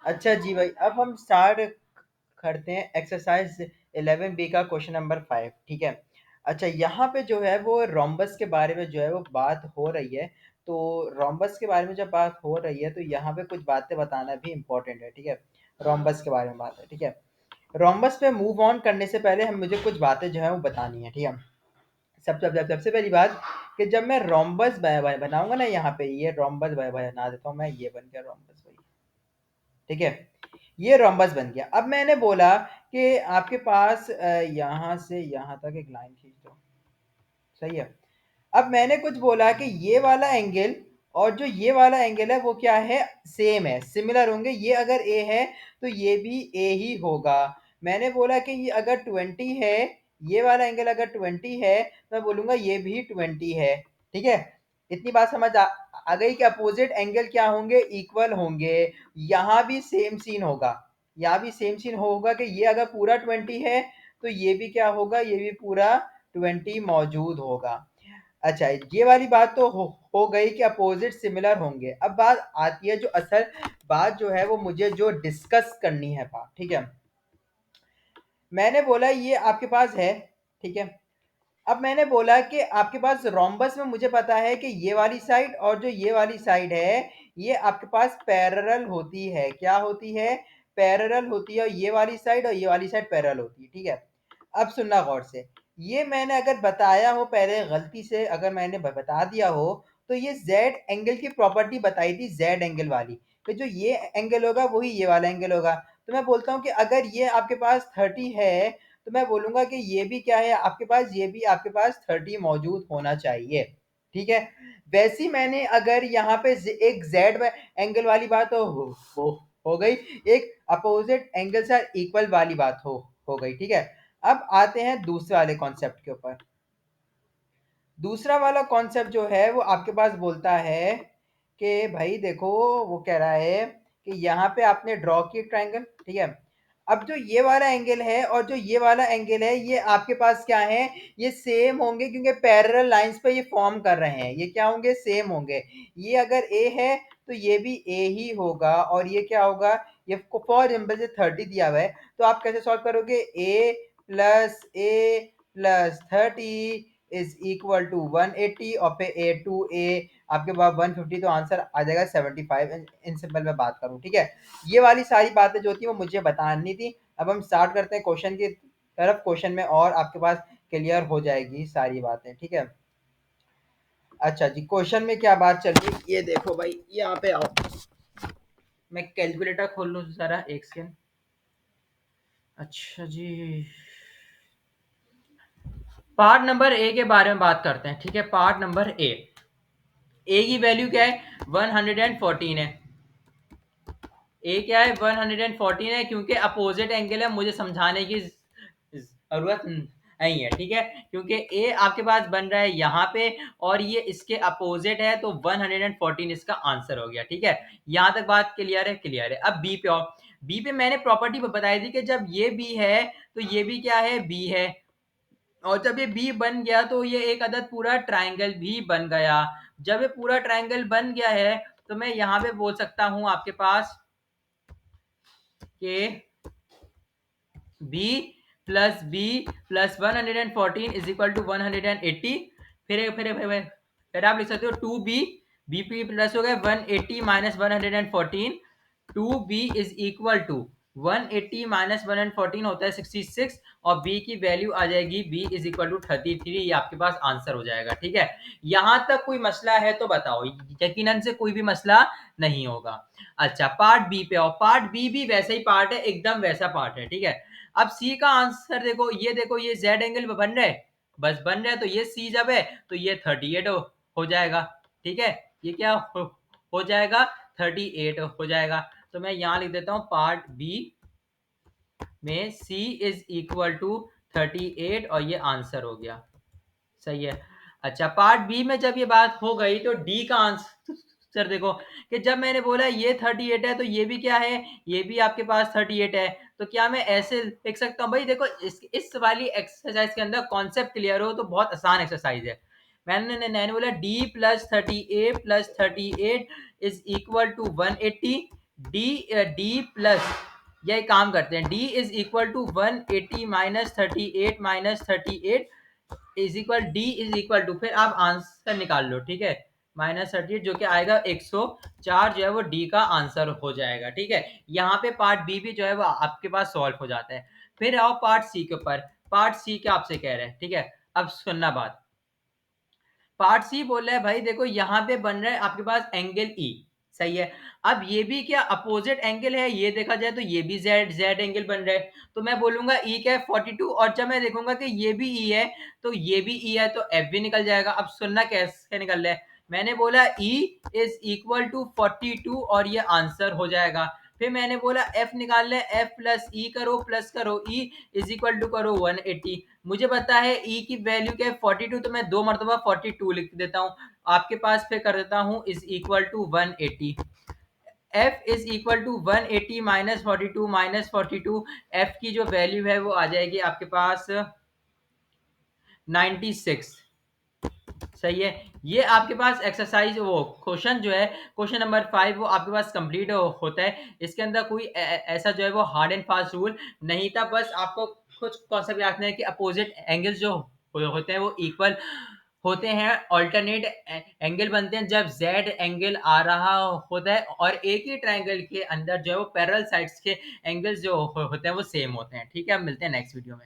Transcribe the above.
अच्छा जी भाई, अब हम स्टार्ट करते हैं एक्सरसाइज 11 बी का क्वेश्चन नंबर 5। ठीक है। अच्छा, यहाँ पे जो है वो रोम्बस के बारे में जो है वो बात हो रही है। तो रोम्बस के बारे में जब बात हो रही है तो यहाँ पे कुछ बातें बताना भी इम्पोर्टेंट है। ठीक है। रोम्बस के बारे में बात है। ठीक है। रोम्बस पे मूव ऑन करने से पहले हम मुझे कुछ बातें जो है वो बतानी है। ठीक है। सबसे पहली बात कि जब मैं रोम्बस बनाऊंगा ना, यहाँ पे ये रोम्बस बना देता हूँ मैं, ये बन गया रोम्बस भाई। ठीक है। ये रोम्बस बन गया। अब मैंने बोला कि आपके पास यहाँ से यहाँ तक एक लाइन खींच दो। सही है। अब मैंने कुछ बोला कि ये वाला एंगल और जो ये वाला एंगल है वो क्या है, सेम है, सिमिलर होंगे। ये अगर ए है तो ये भी ए ही होगा। मैंने बोला कि ये अगर 20 है, ये वाला एंगल अगर 20 है तो मैं बोलूंगा ये भी 20 है। ठीक है। इतनी बात समझ आ गई कि अपोजिट एंगल क्या होंगे, इक्वल होंगे। यहाँ भी सेम सीन होगा, यहाँ भी सेम सीन होगा कि ये अगर पूरा 20 है तो ये भी क्या होगा, ये भी पूरा 20 मौजूद होगा। अच्छा, ये वाली बात तो हो गई कि अपोजिट सिमिलर होंगे। अब बात आती है जो असल बात जो है वो मुझे जो डिस्कस करनी है बात। ठीक है। मैंने बोला ये आपके पास है। ठीक है। अब मैंने बोला कि आपके पास रोम्बस में मुझे पता है कि ये वाली साइड और जो ये वाली साइड है ये आपके पास पैरेलल होती है। क्या होती है, पैरेलल होती है। और ये वाली साइड और ये वाली साइड पैरेलल होती है। ठीक है। अब सुनना गौर से, ये मैंने अगर बताया हो पहले, गलती से अगर मैंने बता दिया हो तो ये जेड एंगल की प्रॉपर्टी बताई थी, जेड एंगल वाली, कि जो ये एंगल होगा वही ये वाला एंगल होगा। तो मैं बोलता हूँ कि अगर ये आपके पास 30 है तो मैं बोलूंगा कि ये भी क्या है आपके पास, ये भी आपके पास 30 मौजूद होना चाहिए। ठीक है। वैसी मैंने अगर यहाँ पे एक जेड एंगल वाली बात हो गई, एक अपोजिट एंगल से इक्वल वाली बात हो गई। ठीक है। अब आते हैं दूसरे वाले कॉन्सेप्ट के ऊपर। दूसरा वाला कॉन्सेप्ट जो है वो आपके पास बोलता है कि भाई देखो, वो कह रहा है कि यहाँ पे आपने ड्रॉ किया ट्रायंगल। ठीक है। अब जो ये वाला एंगल है और जो ये वाला एंगल है ये आपके पास क्या है, ये सेम होंगे क्योंकि पैरेलल लाइंस पे ये फॉर्म कर रहे हैं। ये क्या होंगे, सेम होंगे। ये अगर ए है तो ये भी ए ही होगा। और ये क्या होगा, ये फॉर एग्जाम्पल से 30 दिया हुआ है तो आप कैसे सॉल्व करोगे, ए प्लस 30 इज इक्वल टू 180 और फिर ए टू ए आपके पास 150, तो आंसर आ जाएगा 75। इन सिंपल में बात करूं। ठीक है। ये वाली सारी बातें जो थी वो मुझे बतानी थी। अब हम स्टार्ट करते हैं क्वेश्चन की तरफ। क्वेश्चन में और आपके पास क्लियर हो जाएगी सारी बातें। ठीक है। अच्छा जी, क्वेश्चन में क्या बात चल रही है ये देखो भाई, यहाँ पे आओ, मैं कैलकुलेटर खोल लूँ जरा, एक सेकंड। अच्छा जी, पार्ट नंबर ए के बारे में बात करते हैं। ठीक है। पार्ट नंबर ए, ए की वैल्यू क्या है, 114 है। ए क्या है, 114 है। क्योंकि अपोजिट एंगल है, मुझे समझाने की जरूरत नहीं है। ठीक है। क्योंकि ए आपके पास बन रहा है यहाँ पे और ये इसके अपोजिट है, तो 114 इसका आंसर हो गया। ठीक है। यहाँ तक बात क्लियर है, क्लियर है। अब बी पे आओ। बी पे मैंने प्रॉपर्टी बताई थी कि जब ये बी है तो ये भी क्या है, बी है। और जब ये बी बन गया तो ये एक अदद पूरा ट्राइंगल भी बन गया। जब ये पूरा ट्राइंगल बन गया है तो मैं यहाँ पे बोल सकता हूँ आपके पास कि B plus B plus 114 is equal to 180। फिर आप लिख सकते हो 2b, बी पी प्लस हो गया 180 minus 114। 2b is equal to 180 minus 114 होता है 66। और b की वैल्यू आ जाएगी, b इज इक्वल टू 33। ये आपके पास आंसर हो जाएगा। ठीक है। यहां तक कोई मसला है तो बताओ, यकीनन से कोई भी मसला नहीं होगा। अच्छा, पार्ट बी पे आओ। पार्ट बी भी वैसा ही पार्ट है, एकदम वैसा पार्ट है। ठीक है। अब सी का आंसर देखो ये जेड एंगल बन रहा है, बस बन रहा है। तो ये सी जब है तो ये 38 हो जाएगा। ठीक है। ये क्या हो जाएगा, 38 हो जाएगा। तो मैं यहाँ लिख देता हूँ पार्ट बी में सी इज इक्वल टू 38 और ये आंसर हो गया। सही है। अच्छा, पार्ट बी में जब ये बात हो गई तो डी का आंसर देखो कि जब मैंने बोला ये 38 है तो ये भी क्या है, ये भी आपके पास 38 है। तो क्या मैं ऐसे लिख सकता हूँ भाई, देखो इस वाली एक्सरसाइज के अंदर कॉन्सेप्ट क्लियर हो तो बहुत आसान एक्सरसाइज है। मैंने बोला D plus 38 is equal to 180। D plus, ये काम करते हैं, D is equal to 180 minus 38 minus 38 is equal, D is equal to, फिर आप आंसर निकाल लो, ठीक है, -38 जो कि आएगा 104, जो है वो डी का आंसर हो जाएगा, ठीक है। यहाँ पे पार्ट बी भी जो है वो आपके पास सॉल्व हो जाता है। फिर आओ पार्ट सी के ऊपर, पार्ट सी क्या आपसे कह रहे हैं, ठीक है। अब सुनना बात, पार्ट सी बोल रहा है भाई देखो यहाँ पे बन रहा है आपके पास एंगल ई, सही है। अब ये भी क्या अपोजिट एंगल है, ये देखा जाए तो ये भी जेड जेड एंगल बन रहा है, तो मैं बोलूंगा ई क्या है 42, और जब मैं देखूंगा कि ये भी ई है तो ये भी ई है, तो एफ भी निकल जाएगा। अब सुनना कैसे निकल रहा है, मैंने बोला ई इज इक्वल टू 42 और ये आंसर हो जाएगा। फिर मैंने बोला एफ निकाल ले, एफ प्लस ई करो, प्लस करो ई इज इक्वल टू करो 180, मुझे पता है ई की वैल्यू क्या है 42, तो मैं 2 मरतबा 42 लिख देता हूँ, आपके पास पे कर देता हूँ is equal to 180। F is equal to 180 minus 42 minus 42, F की जो वैल्यू है वो आ जाएगी आपके पास 96, सही है। ये आपके पास एक्सरसाइज वो क्वेश्चन जो है क्वेश्चन नंबर 5 वो आपके पास कंप्लीट होता है। इसके अंदर कोई ऐसा जो है वो हार्ड एंड फास्ट रूल नहीं था, बस आपको कुछ कॉन्सेप्ट याद है कि अपोजिट एंगल्स जो होते हैं वो इक्वल होते हैं, ऑल्टरनेट एंगल बनते हैं जब जेड एंगल आ रहा होता है, और एक ही ट्रायंगल के अंदर जो है वो पैरेलल साइड्स के एंगल्स जो होते हैं वो सेम होते हैं, ठीक है। अब मिलते हैं नेक्स्ट वीडियो में।